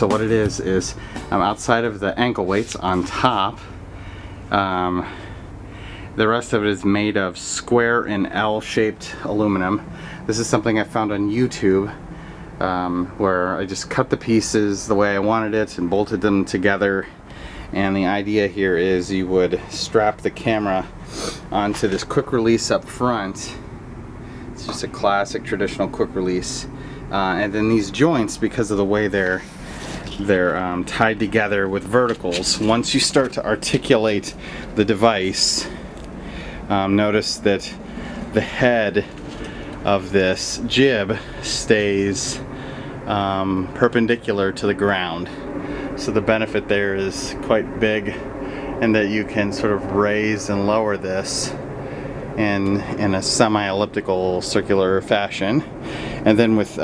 So what it is outside of the ankle weights on top, the rest of it is made of square and L-shaped aluminum. This is something I found on YouTube, where I just cut the pieces the way I wanted it and bolted them together. And the idea here is you would strap the camera onto this quick release up front. It's just a classic traditional quick release. And then these joints, because of the way they're tied together with verticals, once you start to articulate the device, notice that the head of this jib stays perpendicular to the ground. So the benefit there is quite big, and that you can sort of raise and lower this in a semi-elliptical circular fashion. And then with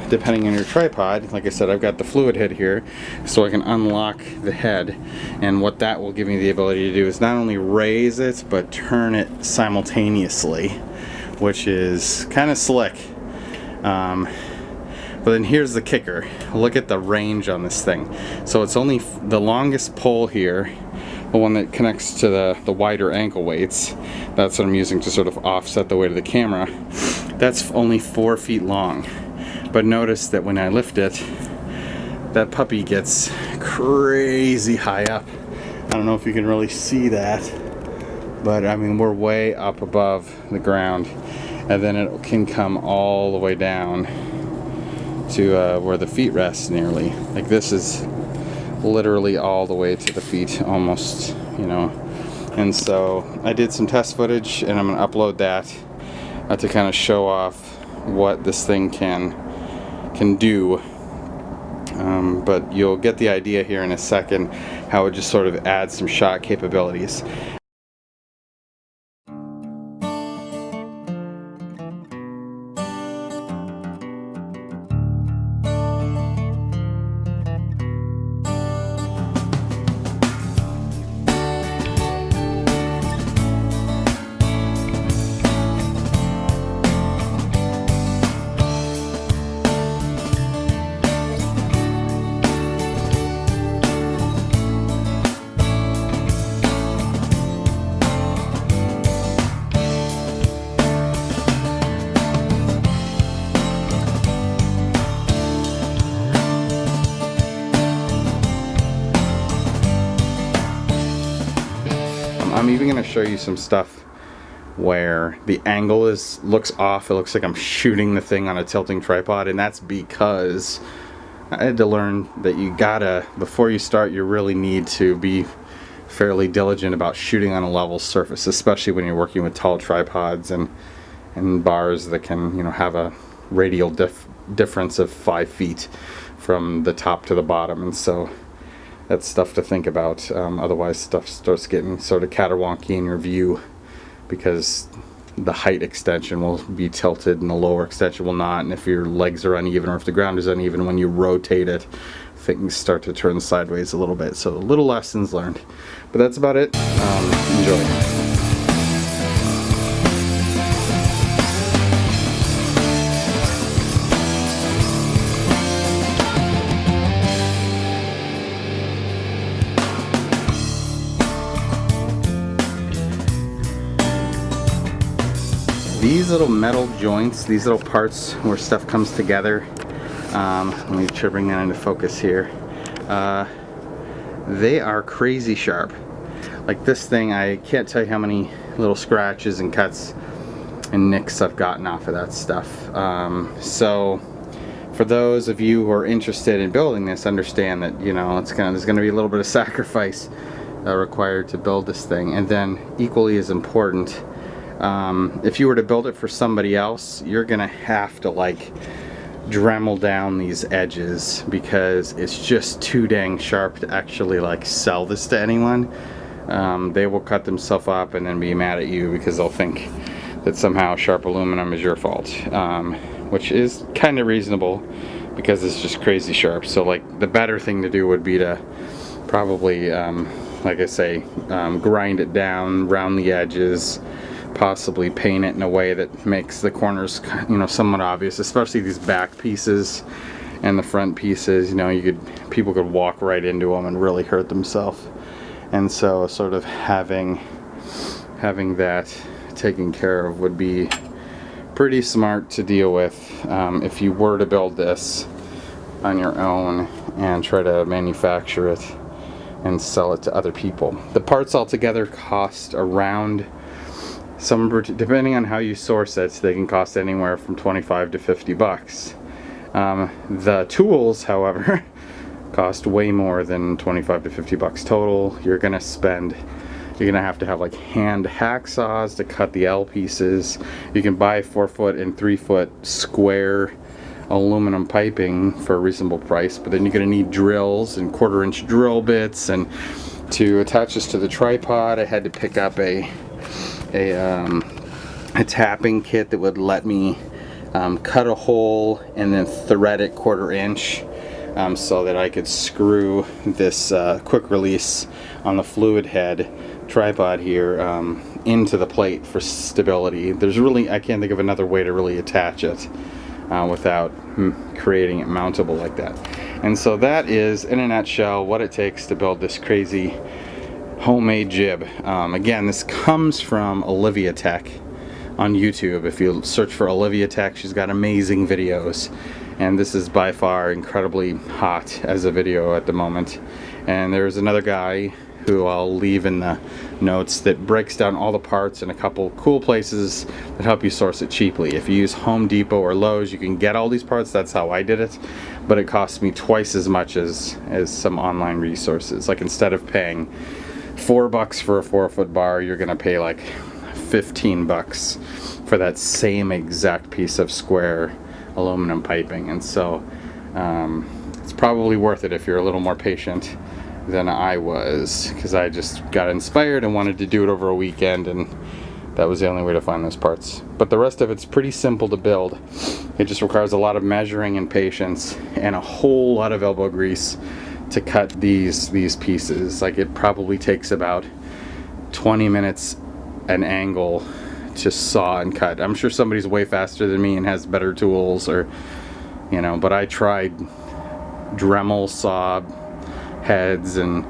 depending on your tripod, like I said, I've got the fluid head here, so I can unlock the head, and what that will give me the ability to do is not only raise it but turn it simultaneously, which is kind of slick. But then here's the kicker. Look at the range on this thing. So it's only the longest pole here, the one that connects to the wider ankle weights. That's what I'm using to sort of offset the weight of the camera. That's only 4 feet long. But notice that when I lift it, that puppy gets crazy high up. I don't know if you can really see that, but I mean, we're way up above the ground. And then it can come all the way down to where the feet rest nearly. Like this is literally all the way to the feet almost, you know. And so I did some test footage, and I'm going to upload that to kind of show off what this thing can do. But you'll get the idea here in a second how it just sort of adds some shot capabilities. I'm even going to show you some stuff where the angle looks off. It looks like I'm shooting the thing on a tilting tripod, and that's because I had to learn that you gotta, before you start, you really need to be fairly diligent about shooting on a level surface, especially when you're working with tall tripods and bars that can, you know, have a radial difference of 5 feet from the top to the bottom. And so that's stuff to think about. Otherwise stuff starts getting sort of caterwonky in your view, because the height extension will be tilted and the lower extension will not, and if your legs are uneven or if the ground is uneven, when you rotate it, things start to turn sideways a little bit. So little lessons learned, but that's about it. Enjoy. These little metal joints, these little parts where stuff comes together, let me try to bring that into focus here. They are crazy sharp. Like this thing, I can't tell you how many little scratches and cuts and nicks I've gotten off of that stuff. So for those of you who are interested in building this, understand that, you know, there's gonna be a little bit of sacrifice required to build this thing. And then equally as important, if you were to build it for somebody else, you're gonna have to like Dremel down these edges, because it's just too dang sharp to actually like sell this to anyone. They will cut themselves up and then be mad at you because they'll think that somehow sharp aluminum is your fault, which is kind of reasonable because it's just crazy sharp. So like the better thing to do would be to probably, like I say, grind it down, round the edges, possibly paint it in a way that makes the corners, you know, somewhat obvious, especially these back pieces. and the front pieces, you know, people could walk right into them and really hurt themselves. And so sort of having that taken care of would be pretty smart to deal with if you were to build this on your own and try to manufacture it and sell it to other people. The parts altogether cost around, depending on how you source it, they can cost anywhere from 25 to 50 bucks. The tools, however, cost way more than 25 to 50 bucks total. You're gonna have to have like hand hacksaws to cut the L pieces. You can buy 4-foot and 3-foot square aluminum piping for a reasonable price, but then you're going to need drills and 1/4-inch drill bits. And to attach this to the tripod, I had to pick up a tapping kit that would let me cut a hole and then thread it 1/4-inch so that I could screw this quick release on the fluid head tripod here into the plate for stability. I can't think of another way to really attach it without creating it mountable like that. And so that is, in a nutshell, what it takes to build this crazy homemade jib. Again, this comes from OliviaTech on YouTube. If you search for OliviaTech, she's got amazing videos, and this is by far incredibly hot as a video at the moment. And there's another guy who I'll leave in the notes that breaks down all the parts in a couple cool places that help you source it cheaply. If you use Home Depot or Lowe's, you can get all these parts. That's how I did it, but it cost me twice as much as some online resources. Like, instead of paying $4 for a 4-foot bar, you're gonna pay like 15 bucks for that same exact piece of square aluminum piping. And so it's probably worth it if you're a little more patient than I was, because I just got inspired and wanted to do it over a weekend, and that was the only way to find those parts. But the rest of it's pretty simple to build. It just requires a lot of measuring and patience and a whole lot of elbow grease to cut these pieces. Like, it probably takes about 20 minutes an angle to saw and cut. I'm sure somebody's way faster than me and has better tools, or you know, but I tried Dremel saw heads, and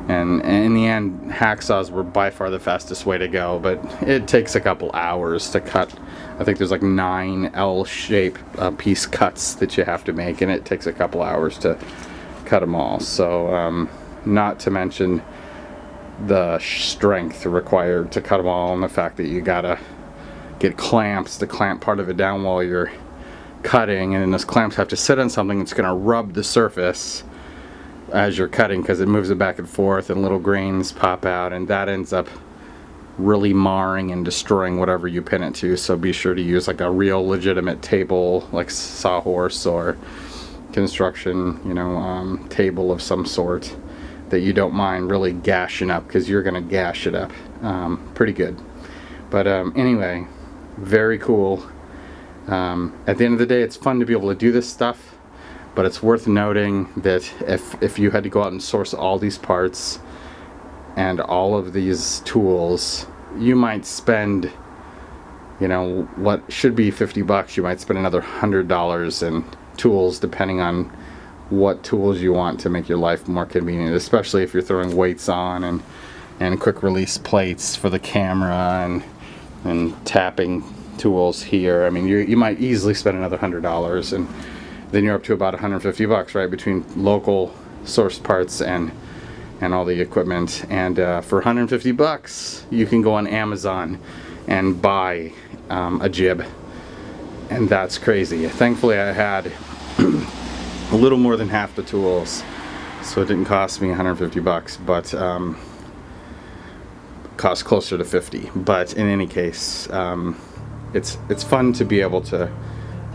in the end, hacksaws were by far the fastest way to go. But it takes a couple hours to cut. I think there's like 9 L-shape piece cuts that you have to make, and it takes a couple hours to cut them all. So not to mention the strength required to cut them all, and the fact that you gotta get clamps to clamp part of it down while you're cutting, and then those clamps have to sit on something that's gonna rub the surface as you're cutting, because it moves it back and forth and little grains pop out, and that ends up really marring and destroying whatever you pin it to. So be sure to use like a real legitimate table, like sawhorse or construction, you know, table of some sort that you don't mind really gashing up, because you're gonna gash it up pretty good. But anyway, very cool. At the end of the day, it's fun to be able to do this stuff. But it's worth noting that if you had to go out and source all these parts and all of these tools, you might spend, you know, what should be 50 bucks, you might spend another $100 in tools, depending on what tools you want to make your life more convenient, especially if you're throwing weights on and quick release plates for the camera and tapping tools here. I mean, you might easily spend another $100, and then you're up to about 150 bucks, right, between local sourced parts and all the equipment. And for 150 bucks, you can go on Amazon and buy a jib, and that's crazy. Thankfully, I had a little more than half the tools, so it didn't cost me 150 bucks, but cost closer to 50. But in any case, it's fun to be able to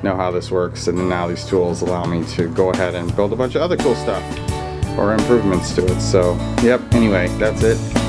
know how this works, and now these tools allow me to go ahead and build a bunch of other cool stuff or improvements to it. So yep, anyway, that's it.